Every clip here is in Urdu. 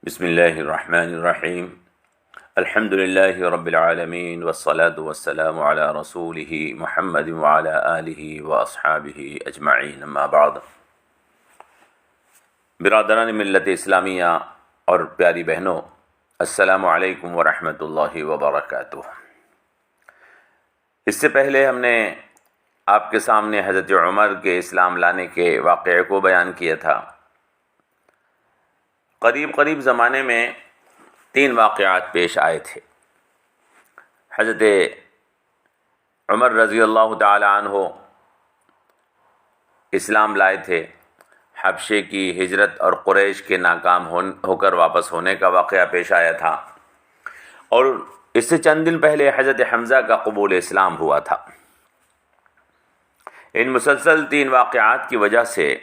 بسم اللہ الرحمن الرحیم الحمد للہ رب العالمین والصلاة والسلام علی رسولہ محمد وعلی آلہ واصحابہ اجمعین، اما بعد۔ برادران ملت اسلامیہ اور پیاری بہنوں، السلام علیکم ورحمۃ اللہ وبرکاتہ۔ اس سے پہلے ہم نے آپ کے سامنے حضرت عمر کے اسلام لانے کے واقعے کو بیان کیا تھا۔ قریب زمانے میں 3 واقعات پیش آئے تھے۔ حضرت عمر رضی اللہ تعالی عنہ اسلام لائے تھے، حبشے کی ہجرت اور قریش کے ناکام ہو کر واپس ہونے کا واقعہ پیش آیا تھا، اور اس سے چند دن پہلے حضرت حمزہ کا قبول اسلام ہوا تھا۔ ان مسلسل 3 واقعات کی وجہ سے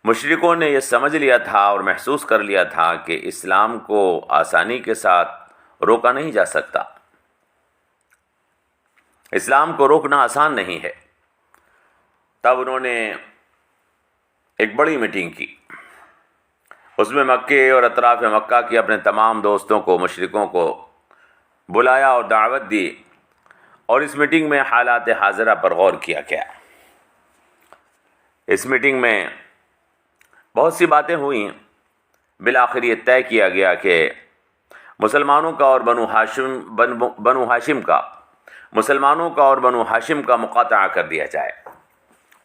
مشرکوں نے یہ سمجھ لیا تھا اور محسوس کر لیا تھا کہ اسلام کو آسانی کے ساتھ روکا نہیں جا سکتا، اسلام کو روکنا آسان نہیں ہے۔ تب انہوں نے ایک بڑی میٹنگ کی، اس میں مکے اور اطراف مکہ کے اپنے تمام دوستوں کو، مشرکوں کو بلایا اور دعوت دی، اور اس میٹنگ میں حالات حاضرہ پر غور کیا گیا۔ اس میٹنگ میں بہت سی باتیں ہوئیں۔ بالآخر یہ طے کیا گیا کہ مسلمانوں کا اور بنو ہاشم کا مقاطعہ کر دیا جائے،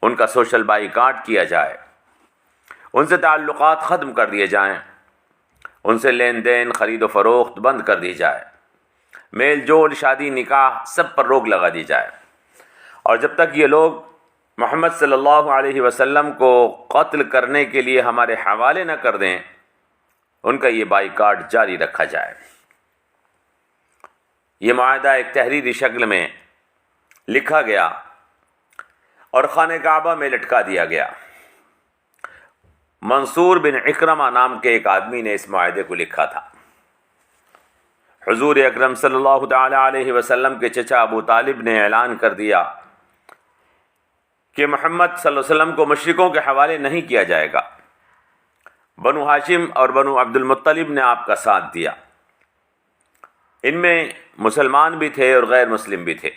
ان کا سوشل بائیکاٹ کیا جائے، ان سے تعلقات ختم کر دیے جائیں، ان سے لین دین، خرید و فروخت بند کر دی جائے، میل جول، شادی، نکاح، سب پر روک لگا دی جائے، اور جب تک یہ لوگ محمد صلی اللہ علیہ وسلم کو قتل کرنے کے لیے ہمارے حوالے نہ کر دیں، ان کا یہ بائیکاٹ جاری رکھا جائے۔ یہ معاہدہ ایک تحریری شکل میں لکھا گیا اور خانہ کعبہ میں لٹکا دیا گیا۔ منصور بن اکرمہ نام کے ایک آدمی نے اس معاہدے کو لکھا تھا۔ حضور اکرم صلی اللہ تعالی علیہ وسلم کے چچا ابو طالب نے اعلان کر دیا کہ محمد صلی اللہ علیہ وسلم کو مشرکوں کے حوالے نہیں کیا جائے گا۔ بنو ہاشم اور بنو عبد المطلب نے آپ کا ساتھ دیا۔ ان میں مسلمان بھی تھے اور غیر مسلم بھی تھے،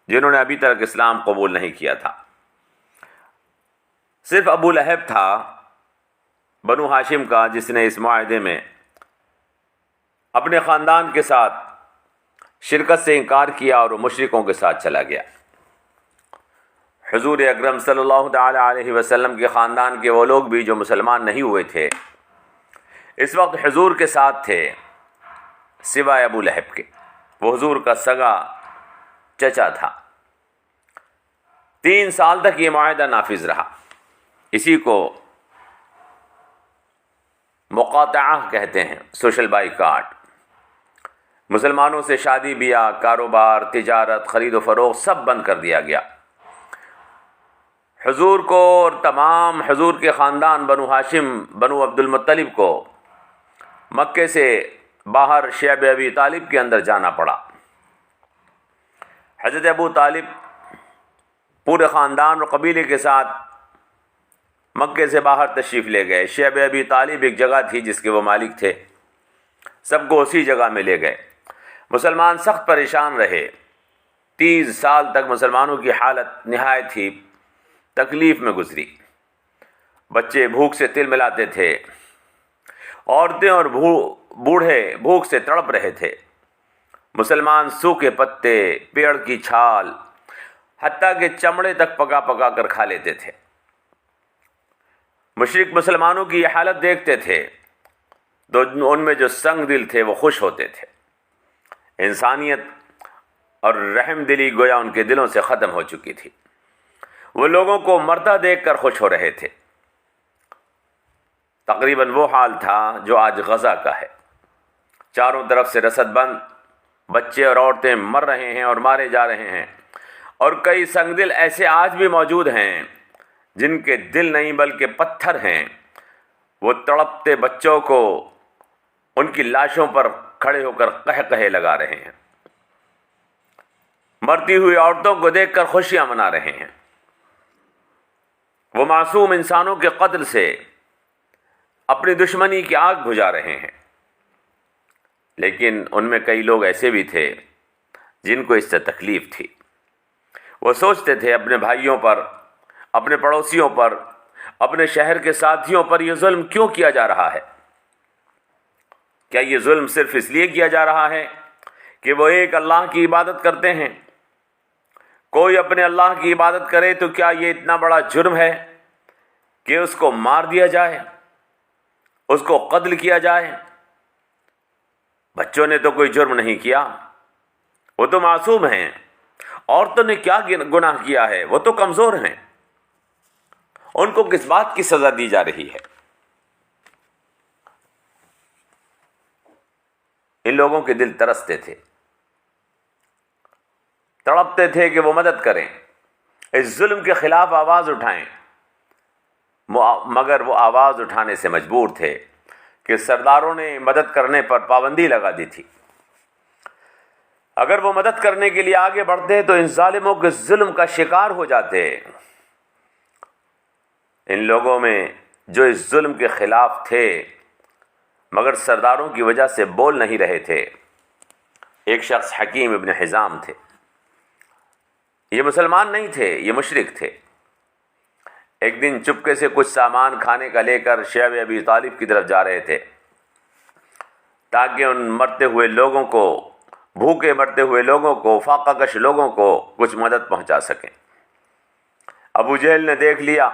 جنہوں نے ابھی تک اسلام قبول نہیں کیا تھا۔ صرف ابو لہب تھا بنو ہاشم کا، جس نے اس معاہدے میں اپنے خاندان کے ساتھ شرکت سے انکار کیا اور وہ مشرکوں کے ساتھ چلا گیا۔ حضور اکرم صلی اللہ تعالی علیہ وسلم کے خاندان کے وہ لوگ بھی جو مسلمان نہیں ہوئے تھے، اس وقت حضور کے ساتھ تھے، سوائے ابو لہب کے۔ وہ حضور کا سگا چچا تھا۔ 3 سال تک یہ معاہدہ نافذ رہا۔ اسی کو مقاطعہ کہتے ہیں، سوشل بائیکاٹ۔ مسلمانوں سے شادی بیاہ، کاروبار، تجارت، خرید و فروخت سب بند کر دیا گیا۔ حضور کو اور تمام حضور کے خاندان بنو ہاشم، بنو عبد المطلب کو مکے سے باہر شعب ابی طالب کے اندر جانا پڑا۔ حضرت ابو طالب پورے خاندان اور قبیلے کے ساتھ مکے سے باہر تشریف لے گئے۔ شعب ابی طالب ایک جگہ تھی جس کے وہ مالک تھے، سب کو اسی جگہ میں لے گئے۔ مسلمان سخت پریشان رہے۔ 30 سال تک مسلمانوں کی حالت نہایت ہی تکلیف میں گزری۔ بچے بھوک سے تل ملاتے تھے، عورتیں اور بوڑھے بھوک سے تڑپ رہے تھے۔ مسلمان سوکھے پتے، پیڑ کی چھال، حتیٰ کہ چمڑے تک پکا پکا کر کھا لیتے تھے۔ مشرک مسلمانوں کی یہ حالت دیکھتے تھے تو ان میں جو سنگ دل تھے وہ خوش ہوتے تھے۔ انسانیت اور رحم دلی گویا ان کے دلوں سے ختم ہو چکی تھی۔ وہ لوگوں کو مرتا دیکھ کر خوش ہو رہے تھے۔ تقریباً وہ حال تھا جو آج غزہ کا ہے۔ چاروں طرف سے رسد بند، بچے اور عورتیں مر رہے ہیں اور مارے جا رہے ہیں، اور کئی سنگ دل ایسے آج بھی موجود ہیں جن کے دل نہیں بلکہ پتھر ہیں۔ وہ تڑپتے بچوں کو ان کی لاشوں پر کھڑے ہو کر قہقہے لگا رہے ہیں، مرتی ہوئی عورتوں کو دیکھ کر خوشیاں منا رہے ہیں۔ وہ معصوم انسانوں کے قتل سے اپنی دشمنی کی آگ بجھا رہے ہیں، لیکن ان میں کئی لوگ ایسے بھی تھے جن کو اس سے تکلیف تھی۔ وہ سوچتے تھے اپنے بھائیوں پر، اپنے پڑوسیوں پر، اپنے شہر کے ساتھیوں پر یہ ظلم کیوں کیا جا رہا ہے؟ کیا یہ ظلم صرف اس لیے کیا جا رہا ہے کہ وہ ایک اللہ کی عبادت کرتے ہیں؟ کوئی اپنے اللہ کی عبادت کرے تو کیا یہ اتنا بڑا جرم ہے کہ اس کو مار دیا جائے، اس کو قتل کیا جائے؟ بچوں نے تو کوئی جرم نہیں کیا، وہ تو معصوم ہیں۔ عورتوں نے کیا گناہ کیا ہے؟ وہ تو کمزور ہیں، ان کو کس بات کی سزا دی جا رہی ہے؟ ان لوگوں کے دل ترستے تھے، تڑپتے تھے کہ وہ مدد کریں، اس ظلم کے خلاف آواز اٹھائیں، مگر وہ آواز اٹھانے سے مجبور تھے کہ سرداروں نے مدد کرنے پر پابندی لگا دی تھی۔ اگر وہ مدد کرنے کے لیے آگے بڑھتے تو ان ظالموں کے ظلم کا شکار ہو جاتے۔ ان لوگوں میں جو اس ظلم کے خلاف تھے مگر سرداروں کی وجہ سے بول نہیں رہے تھے، ایک شخص حکیم ابن حزام تھے۔ یہ مسلمان نہیں تھے، یہ مشرک تھے۔ ایک دن چپکے سے کچھ سامان کھانے کا لے کر شیب ابی طالب کی طرف جا رہے تھے تاکہ ان مرتے ہوئے لوگوں کو، بھوکے مرتے ہوئے لوگوں کو، فاقہ کش لوگوں کو کچھ مدد پہنچا سکیں۔ ابو جہل نے دیکھ لیا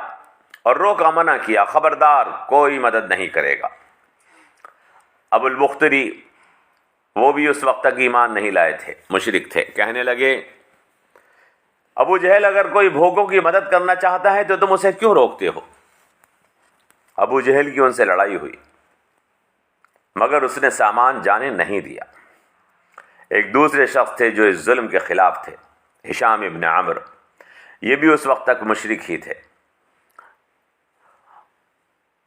اور روکا، منع کیا، خبردار کوئی مدد نہیں کرے گا۔ ابو البختری، وہ بھی اس وقت تک ایمان نہیں لائے تھے، مشرک تھے، کہنے لگے ابو جہل اگر کوئی بھوکوں کی مدد کرنا چاہتا ہے تو تم اسے کیوں روکتے ہو؟ ابو جہل کی ان سے لڑائی ہوئی مگر اس نے سامان جانے نہیں دیا۔ ایک دوسرے شخص تھے جو اس ظلم کے خلاف تھے، ہشام ابن عمرو، یہ بھی اس وقت تک مشرک ہی تھے۔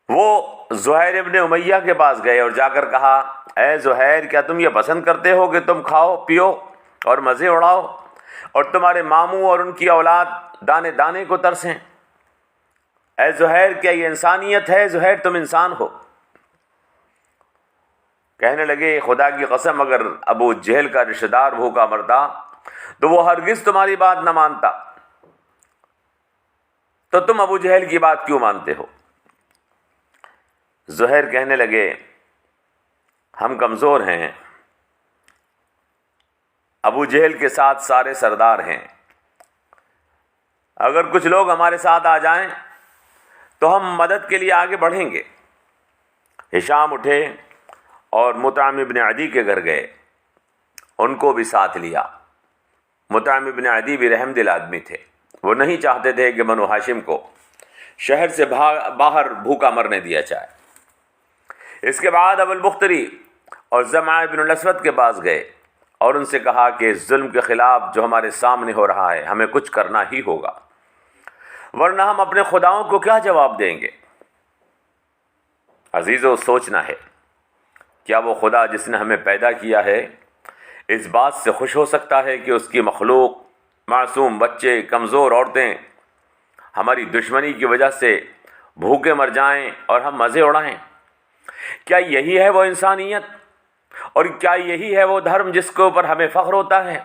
وہ زہیر ابن امیہ کے پاس گئے اور جا کر کہا، اے زہیر، کیا تم یہ پسند کرتے ہو کہ تم کھاؤ پیو اور مزے اڑاؤ اور تمہارے ماموں اور ان کی اولاد دانے دانے کو ترسیں؟ اے زہیر، کیا یہ انسانیت ہے؟ زہیر، تم انسان ہو؟ کہنے لگے خدا کی قسم اگر ابو جہل کا رشتہ دار بھوکا مرتا تو وہ ہرگز تمہاری بات نہ مانتا، تو تم ابو جہل کی بات کیوں مانتے ہو؟ زہیر کہنے لگے ہم کمزور ہیں، ابو جہل کے ساتھ سارے سردار ہیں، اگر کچھ لوگ ہمارے ساتھ آ جائیں تو ہم مدد کے لیے آگے بڑھیں گے۔ ہشام اٹھے اور مطعم ابن عدی کے گھر گئے، ان کو بھی ساتھ لیا۔ مطعم ابن عدی بھی رحم دل آدمی تھے، وہ نہیں چاہتے تھے کہ بنو ہاشم کو شہر سے باہر بھوکا مرنے دیا جائے۔ اس کے بعد ابو البختری اور زمعہ ابن الاسود کے پاس گئے اور ان سے کہا کہ اس ظلم کے خلاف جو ہمارے سامنے ہو رہا ہے ہمیں کچھ کرنا ہی ہوگا، ورنہ ہم اپنے خداؤں کو کیا جواب دیں گے؟ عزیزو، سوچنا ہے، کیا وہ خدا جس نے ہمیں پیدا کیا ہے اس بات سے خوش ہو سکتا ہے کہ اس کی مخلوق، معصوم بچے، کمزور عورتیں ہماری دشمنی کی وجہ سے بھوکے مر جائیں اور ہم مزے اڑائیں؟ کیا یہی ہے وہ انسانیت؟ اور کیا یہی ہے وہ دھرم جس کے اوپر ہمیں فخر ہوتا ہے؟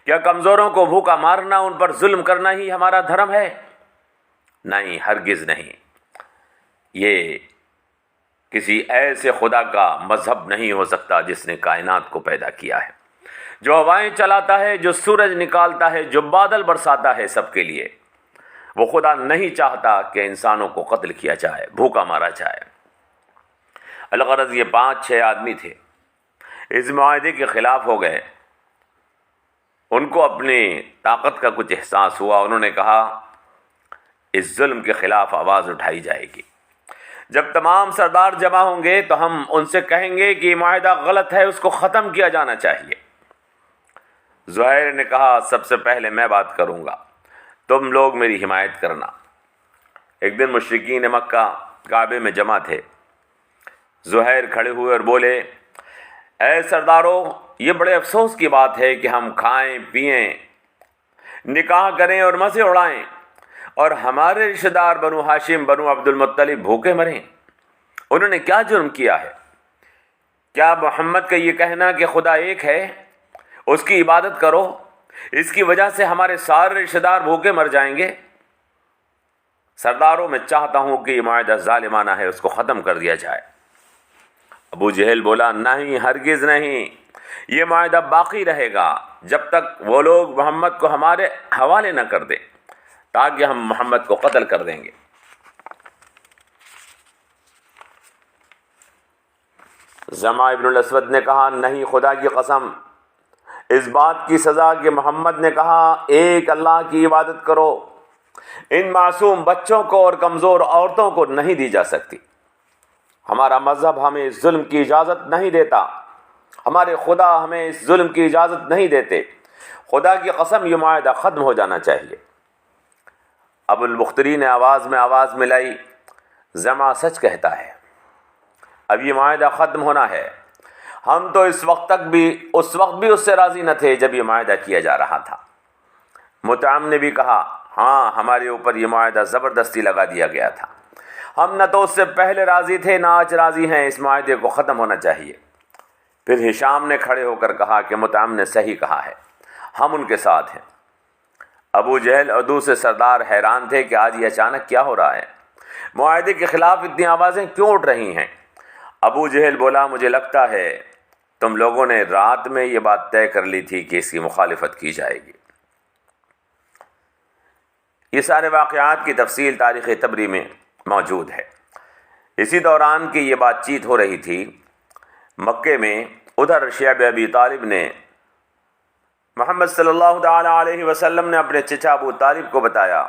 کیا کمزوروں کو بھوکا مارنا، ان پر ظلم کرنا ہی ہمارا دھرم ہے؟ نہیں، ہرگز نہیں۔ یہ کسی ایسے خدا کا مذہب نہیں ہو سکتا جس نے کائنات کو پیدا کیا ہے، جو ہوائیں چلاتا ہے، جو سورج نکالتا ہے، جو بادل برساتا ہے سب کے لیے۔ وہ خدا نہیں چاہتا کہ انسانوں کو قتل کیا جائے، بھوکا مارا جائے۔ الغرض یہ 5-6 آدمی تھے، اس معاہدے کے خلاف ہو گئے۔ ان کو اپنی طاقت کا کچھ احساس ہوا، انہوں نے کہا اس ظلم کے خلاف آواز اٹھائی جائے گی۔ جب تمام سردار جمع ہوں گے تو ہم ان سے کہیں گے کہ یہ معاہدہ غلط ہے، اس کو ختم کیا جانا چاہیے۔ زہیر نے کہا سب سے پہلے میں بات کروں گا، تم لوگ میری حمایت کرنا۔ ایک دن مشرکین مکہ کعبے میں جمع تھے۔ زہیر کھڑے ہوئے اور بولے، اے سردارو، یہ بڑے افسوس کی بات ہے کہ ہم کھائیں پئیں، نکاح کریں اور مزے اڑائیں اور ہمارے رشتہ دار بنو ہاشم، بنو عبد المطلب بھوکے مریں۔ انہوں نے کیا جرم کیا ہے؟ کیا محمد کا یہ کہنا کہ خدا ایک ہے، اس کی عبادت کرو، اس کی وجہ سے ہمارے سارے رشتہ دار بھوکے مر جائیں گے؟ سرداروں میں چاہتا ہوں کہ یہ معاہدہ ظالمانہ ہے، اس کو ختم کر دیا جائے۔ ابو جہل بولا نہیں، ہرگز نہیں، یہ معاہدہ باقی رہے گا جب تک وہ لوگ محمد کو ہمارے حوالے نہ کر دیں، تاکہ ہم محمد کو قتل کر دیں گے۔ زمع ابن الاسود نے کہا نہیں، خدا کی قسم، اس بات کی سزا کہ محمد نے کہا ایک اللہ کی عبادت کرو، ان معصوم بچوں کو اور کمزور عورتوں کو نہیں دی جا سکتی۔ ہمارا مذہب ہمیں اس ظلم کی اجازت نہیں دیتا، ہمارے خدا ہمیں اس ظلم کی اجازت نہیں دیتے، خدا کی قسم یہ معاہدہ ختم ہو جانا چاہیے۔ ابو البختری نے آواز میں آواز ملائی، زمع سچ کہتا ہے، اب یہ معاہدہ ختم ہونا ہے۔ ہم تو اس وقت بھی اس سے راضی نہ تھے جب یہ معاہدہ کیا جا رہا تھا۔ مطعم نے بھی کہا ہاں، ہمارے اوپر یہ معاہدہ زبردستی لگا دیا گیا تھا، ہم نہ تو اس سے پہلے راضی تھے نہ آج راضی ہیں، اس معاہدے کو ختم ہونا چاہیے۔ پھر ہشام نے کھڑے ہو کر کہا کہ مطعم نے صحیح کہا ہے، ہم ان کے ساتھ ہیں۔ ابو جہل اور دوسرے سردار حیران تھے کہ آج یہ اچانک کیا ہو رہا ہے، معاہدے کے خلاف اتنی آوازیں کیوں اٹھ رہی ہیں؟ ابو جہل بولا مجھے لگتا ہے تم لوگوں نے رات میں یہ بات طے کر لی تھی کہ اس کی مخالفت کی جائے گی۔ یہ سارے واقعات کی تفصیل تاریخ طبری میں موجود ہے۔ اسی دوران کی یہ بات چیت ہو رہی تھی مکے میں، ادھر شیب ابی طالب نے محمد صلی اللہ تعالی علیہ وسلم نے اپنے چچا ابو طالب کو بتایا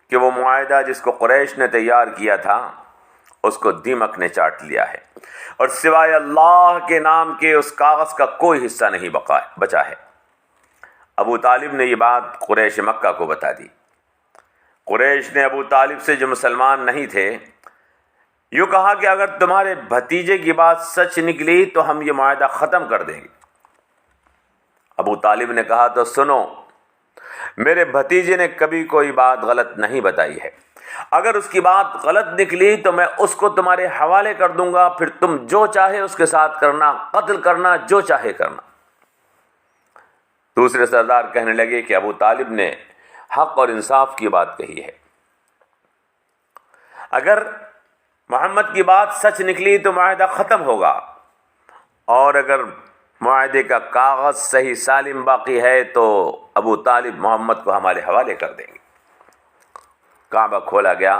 کہ وہ معاہدہ جس کو قریش نے تیار کیا تھا اس کو دیمک نے چاٹ لیا ہے، اور سوائے اللہ کے نام کے اس کاغذ کا کوئی حصہ نہیں بچا ہے۔ ابو طالب نے یہ بات قریش مکہ کو بتا دی۔ قریش نے ابو طالب سے جو مسلمان نہیں تھے یوں کہا کہ اگر تمہارے بھتیجے کی بات سچ نکلی تو ہم یہ معاہدہ ختم کر دیں گے۔ ابو طالب نے کہا تو سنو، میرے بھتیجے نے کبھی کوئی بات غلط نہیں بتائی ہے، اگر اس کی بات غلط نکلی تو میں اس کو تمہارے حوالے کر دوں گا، پھر تم جو چاہے اس کے ساتھ کرنا، قتل کرنا، جو چاہے کرنا۔ دوسرے سردار کہنے لگے کہ ابو طالب نے حق اور انصاف کی بات کہی ہے، اگر محمد کی بات سچ نکلی تو معاہدہ ختم ہوگا، اور اگر معاہدے کا کاغذ صحیح سالم باقی ہے تو ابو طالب محمد کو ہمارے حوالے کر دیں گے۔ کعبہ کھولا گیا،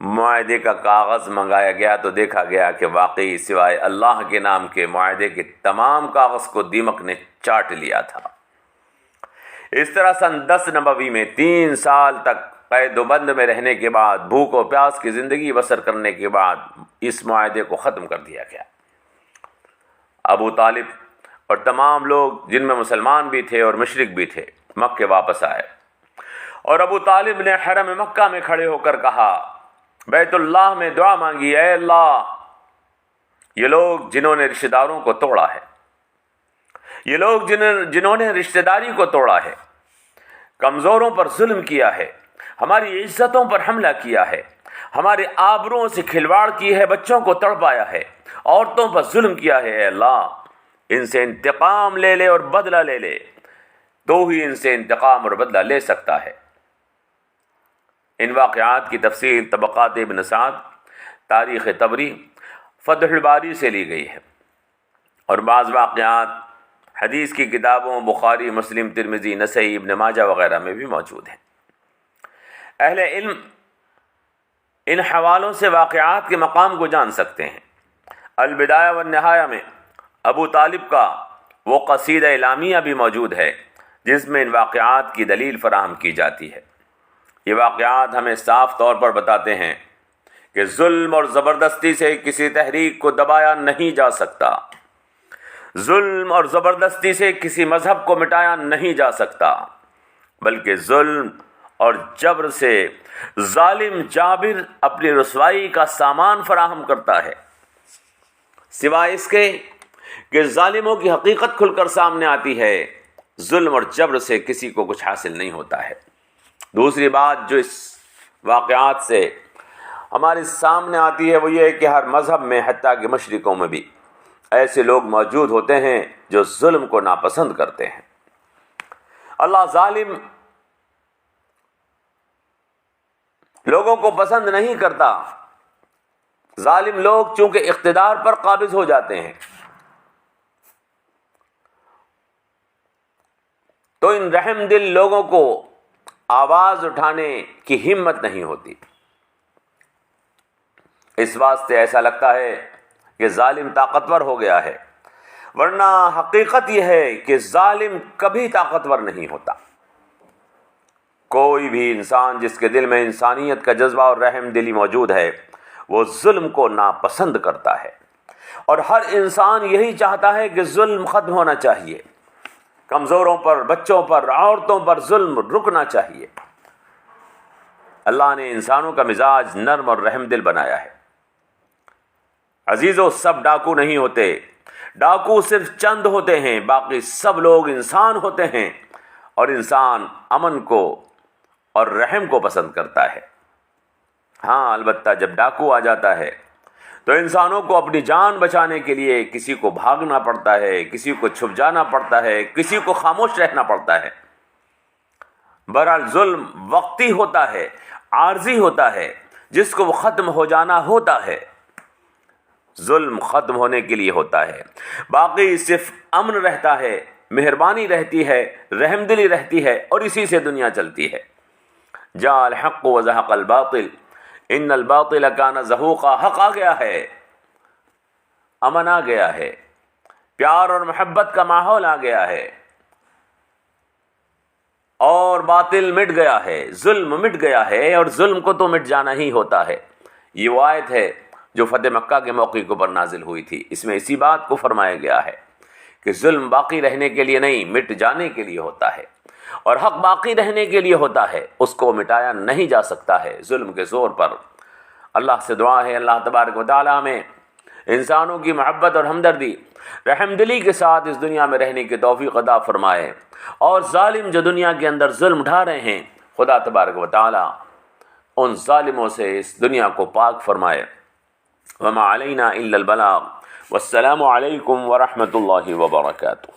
معاہدے کا کاغذ منگایا گیا تو دیکھا گیا کہ واقعی سوائے اللہ کے نام کے معاہدے کے تمام کاغذ کو دیمک نے چاٹ لیا تھا۔ اس طرح سن 10 نبوی میں 3 سال تک قید و بند میں رہنے کے بعد، بھوک و پیاس کی زندگی بسر کرنے کے بعد اس معاہدے کو ختم کر دیا گیا۔ ابو طالب اور تمام لوگ جن میں مسلمان بھی تھے اور مشرک بھی تھے مکے واپس آئے، اور ابو طالب نے حرم مکہ میں کھڑے ہو کر کہا، بیت اللہ میں دعا مانگی، اے اللہ، یہ لوگ جنہوں نے رشتہ داروں کو توڑا ہے، یہ لوگ جنہوں نے رشتہ داری کو توڑا ہے، کمزوروں پر ظلم کیا ہے، ہماری عزتوں پر حملہ کیا ہے، ہمارے آبروؤں سے کھلواڑ کی ہے، بچوں کو تڑپایا ہے، عورتوں پر ظلم کیا ہے، اے اللہ ان سے انتقام لے لے اور بدلہ لے لے، تو ہی ان سے انتقام اور بدلہ لے سکتا ہے۔ ان واقعات کی تفصیل طبقات ابن سعد، تاریخ طبری، فتح الباری سے لی گئی ہے، اور بعض واقعات حدیث کی کتابوں بخاری، مسلم، ترمذی، نسائی، ابن ماجہ وغیرہ میں بھی موجود ہیں۔ اہل علم ان حوالوں سے واقعات کے مقام کو جان سکتے ہیں۔ البدایہ والنہایہ میں ابو طالب کا وہ قصیدہ اعلامیہ بھی موجود ہے جس میں ان واقعات کی دلیل فراہم کی جاتی ہے۔ یہ واقعات ہمیں صاف طور پر بتاتے ہیں کہ ظلم اور زبردستی سے کسی تحریک کو دبایا نہیں جا سکتا، ظلم اور زبردستی سے کسی مذہب کو مٹایا نہیں جا سکتا، بلکہ ظلم اور جبر سے ظالم جابر اپنی رسوائی کا سامان فراہم کرتا ہے، سوائے اس کے کہ ظالموں کی حقیقت کھل کر سامنے آتی ہے، ظلم اور جبر سے کسی کو کچھ حاصل نہیں ہوتا ہے۔ دوسری بات جو اس واقعات سے ہمارے سامنے آتی ہے وہ یہ ہے کہ ہر مذہب میں حتیٰ کہ مشرقوں میں بھی ایسے لوگ موجود ہوتے ہیں جو ظلم کو ناپسند کرتے ہیں۔ اللہ ظالم لوگوں کو پسند نہیں کرتا۔ ظالم لوگ چونکہ اقتدار پر قابض ہو جاتے ہیں تو ان رحم دل لوگوں کو آواز اٹھانے کی ہمت نہیں ہوتی۔ اس واسطے ایسا لگتا ہے کہ ظالم طاقتور ہو گیا ہے، ورنہ حقیقت یہ ہے کہ ظالم کبھی طاقتور نہیں ہوتا۔ کوئی بھی انسان جس کے دل میں انسانیت کا جذبہ اور رحم دلی موجود ہے وہ ظلم کو ناپسند کرتا ہے، اور ہر انسان یہی چاہتا ہے کہ ظلم ختم ہونا چاہیے، کمزوروں پر، بچوں پر، عورتوں پر ظلم رکنا چاہیے۔ اللہ نے انسانوں کا مزاج نرم اور رحم دل بنایا ہے۔ عزیزو، سب ڈاکو نہیں ہوتے، ڈاکو صرف چند ہوتے ہیں، باقی سب لوگ انسان ہوتے ہیں، اور انسان امن کو اور رحم کو پسند کرتا ہے۔ ہاں البتہ جب ڈاکو آ جاتا ہے تو انسانوں کو اپنی جان بچانے کے لیے کسی کو بھاگنا پڑتا ہے، کسی کو چھپ جانا پڑتا ہے، کسی کو خاموش رہنا پڑتا ہے۔ بہرحال ظلم وقتی ہوتا ہے، عارضی ہوتا ہے، جس کو وہ ختم ہو جانا ہوتا ہے، ظلم ختم ہونے کے لیے ہوتا ہے۔ باقی صرف امن رہتا ہے، مہربانی رہتی ہے، رحم دلی رہتی ہے، اور اسی سے دنیا چلتی ہے۔ جاء الحق وزهق الباطل ان الباطل کان زہوقا۔ حق آ گیا ہے، امن آ گیا ہے، پیار اور محبت کا ماحول آ گیا ہے، اور باطل مٹ گیا ہے، ظلم مٹ گیا ہے، اور ظلم کو تو مٹ جانا ہی ہوتا ہے۔ یہ وہ آیت ہے جو فتح مکہ کے موقع کے اوپر نازل ہوئی تھی۔ اس میں اسی بات کو فرمایا گیا ہے کہ ظلم باقی رہنے کے لیے نہیں، مٹ جانے کے لیے ہوتا ہے، اور حق باقی رہنے کے لیے ہوتا ہے، اس کو مٹایا نہیں جا سکتا ہے ظلم کے زور پر۔ اللہ سے دعا ہے اللہ تبارک و تعالی ہمیں انسانوں کی محبت اور ہمدردی، رحم دلی کے ساتھ اس دنیا میں رہنے کی توفیق عطا فرمائے، اور ظالم جو دنیا کے اندر ظلم ڈھا رہے ہیں خدا تبارک و تعالی ان ظالموں سے اس دنیا کو پاک فرمائے۔ وما علینا الا البلاغ، والسلام علیکم ورحمۃ اللہ وبرکاتہ۔